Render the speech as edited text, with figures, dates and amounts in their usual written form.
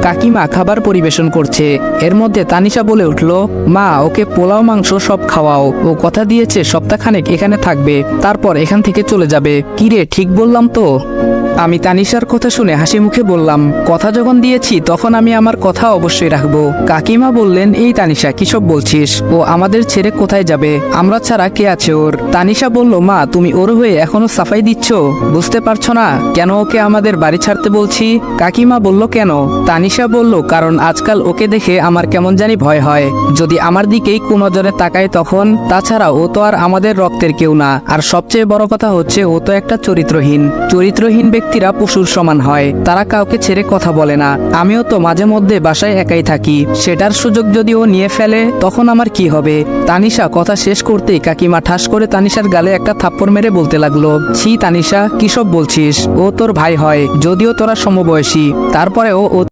কাকিমা খাবার পরিবেশন করছে। এর মধ্যে তানিশা বলে উঠল, মা ওকে পোলাও মাংস সব খাওয়াও, ও কথা দিয়েছে সপ্তাহখানেক এখানে থাকবে, তারপর এখান থেকে চলে যাবে। কিরে ঠিক বললাম তো? আমি তানিশার কথা শুনে হাসি মুখে বললাম, কথা যখন দিয়েছি তখন আমি আমার কথা অবশ্যই রাখবো। কাকিমা বললেন, এই তানিশা কিসব বলছিস? ও আমাদের ছেড়ে কোথায় যাবে? আমরা ছাড়া কে আছে ওর? তানিশা বলল, মা তুমি ওর হয়ে এখনো সাফাই দিচ্ছ? বুঝতে পারছো না কেন ওকে আমাদের বাড়ি ছাড়তে বলছি? কাকিমা বলল, কেন? তানিশা বলল, কারণ আজকাল ওকে দেখে আমার কেমন জানি ভয় হয়, যদি আমার দিকেই কুনজরে তাকায় তখন। তাছাড়া ও তো আর আমাদের রক্তের কেউ না, আর সবচেয়ে বড় কথা হচ্ছে ও তো একটা চরিত্রহীন ব্যক্তিরা পশুর সমান হয়, তারা কাউকে ছেড়ে কথা বলে না। আমিও তো মাঝে মধ্যে বাসায় একাই থাকি, সেটার সুযোগ যদি ও নিয়ে ফেলে তখন আমার কি হবে? তানিশা কথা শেষ করতেই কাকিমা ঠাস করে তানিশার গালে একটা থাপ্পড় মেরে বলতে লাগলো, ছি তানিশা কিসব বলছিস? ও তোর ভাই হয়, যদিও তোরা সমবয়সী, তারপরেও ও